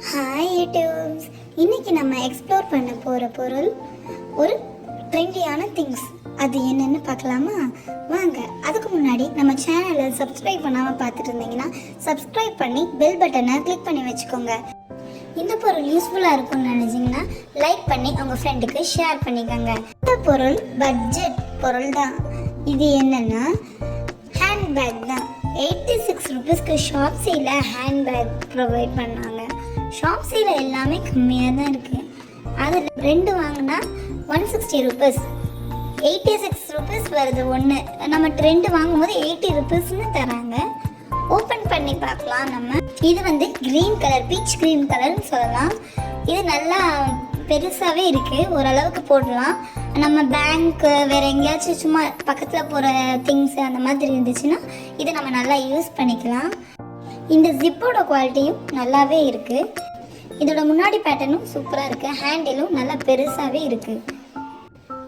Hi YouTubes. இன்னைக்கு நம்ம explore பண்ண போகிற பொருள் ஒரு ட்ரெண்டியான திங்ஸ். அது என்னென்னு பார்க்கலாமா? வாங்க. அதுக்கு முன்னாடி நம்ம சேனலை சப்ஸ்கிரைப் பண்ணாமல் பார்த்துட்டு இருந்தீங்கன்னா சப்ஸ்கிரைப் பண்ணி பெல் பட்டனை கிளிக் பண்ணி வச்சுக்கோங்க. இந்த பொருள் யூஸ்ஃபுல்லாக இருக்கும்னு நினச்சிங்கன்னா லைக் பண்ணி உங்கள் ஃப்ரெண்டுக்கு ஷேர் பண்ணிக்கோங்க. இந்த பொருள் பட்ஜெட் பொருள் தான். இது என்னென்னா ஹேண்ட்பேக் தான். 86 ருபீஸ்க்கு ஷாப்ஸியில் ஹேண்ட்பேக் ப்ரொவைட் பண்ணாங்க. ஷாப்ஸியில் எல்லாமே கம்மியாக தான் இருக்குது. அதில் 2 வாங்கினா 160 ருபீஸ். 86 ருபீஸ் வருது ஒன்று. நம்ம 2 வாங்கும்போது 80 ருபீஸ்னு தராங்க. ஓப்பன் பண்ணி பார்க்கலாம். நம்ம இது க்ரீன் கலர், பீச் க்ரீன் கலர்னு சொல்லலாம். இது நல்லா பெருசாகவே இருக்குது. ஓரளவுக்கு போடலாம். நம்ம பேங்க்கு வேறு எங்கேயாச்சும் சும்மா பக்கத்தில் போகிற திங்ஸ் அந்த மாதிரி இருந்துச்சுன்னா இதை நம்ம நல்லா யூஸ் பண்ணிக்கலாம். இந்த ஜிப்போட குவாலிட்டியும் நல்லாவே இருக்குது. இதோட முன்னாடி பேட்டர்னும் சூப்பராக இருக்குது. ஹேண்டிலும் நல்லா பெருசாகவே இருக்குது.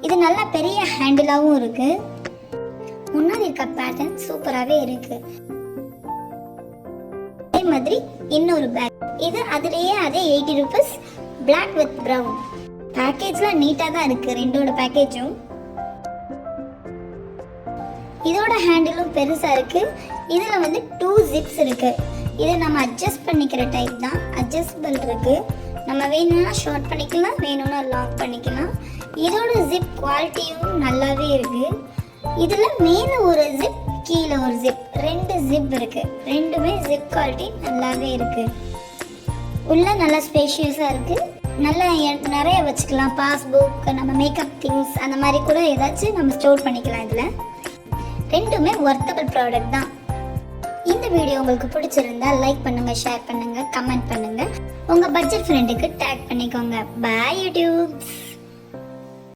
இது நல்லா பெரிய ஹேண்டிலாகவும் இருக்குது. முன்னாடி இருக்க பேட்டர்ன் சூப்பராகவே இருக்குது. அதே மாதிரி இன்னொரு பேக். இது அதுலேயே அதே 80 ருபீஸ். Black with brown. பேக்கேஜ்லாம் நீட்டாக தான் இருக்குது. ரெண்டோட பேக்கேஜும். இதோட ஹேண்டிலும் பெருசாக இருக்குது. இதில் 2 ஜிப்ஸ் இருக்குது. இதை நம்ம அட்ஜஸ்ட் பண்ணிக்கிற டைப் தான். அட்ஜஸ்டபிள் இருக்குது. நம்ம வேணும்னா ஷார்ட் பண்ணிக்கலாம், வேணும்னா லாங் பண்ணிக்கலாம். இதோட ஜிப் குவாலிட்டியும் நல்லாவே இருக்குது. இதில் மேலே ஒரு ஜிப், கீழே ஒரு ஜிப், 2 ஜிப் இருக்குது. ரெண்டுமே ஜிப் குவாலிட்டி நல்லாவே இருக்குது. உள்ள நல்லா ஸ்பேஷியஸாக இருக்குது. நல்லா நிறைய வச்சுக்கலாம். பாஸ்புக், நம்ம மேக்கப் திங்ஸ் அந்த மாதிரி கூட ஏதாச்சும் நம்ம ஸ்டோர் பண்ணிக்கலாம். இதில் ரெண்டுமே ஒர்த்தபிள் ப்ராடக்ட் தான். இந்த வீடியோ உங்களுக்கு பிடிச்சிருந்தா லைக் பண்ணுங்க, ஷேர் பண்ணுங்க, கமெண்ட் பண்ணுங்க. உங்க பட்ஜெட் ஃப்ரெண்டுக்கு டேக் பண்ணிக்கோங்க. பாய் யூடியூப்ஸ்.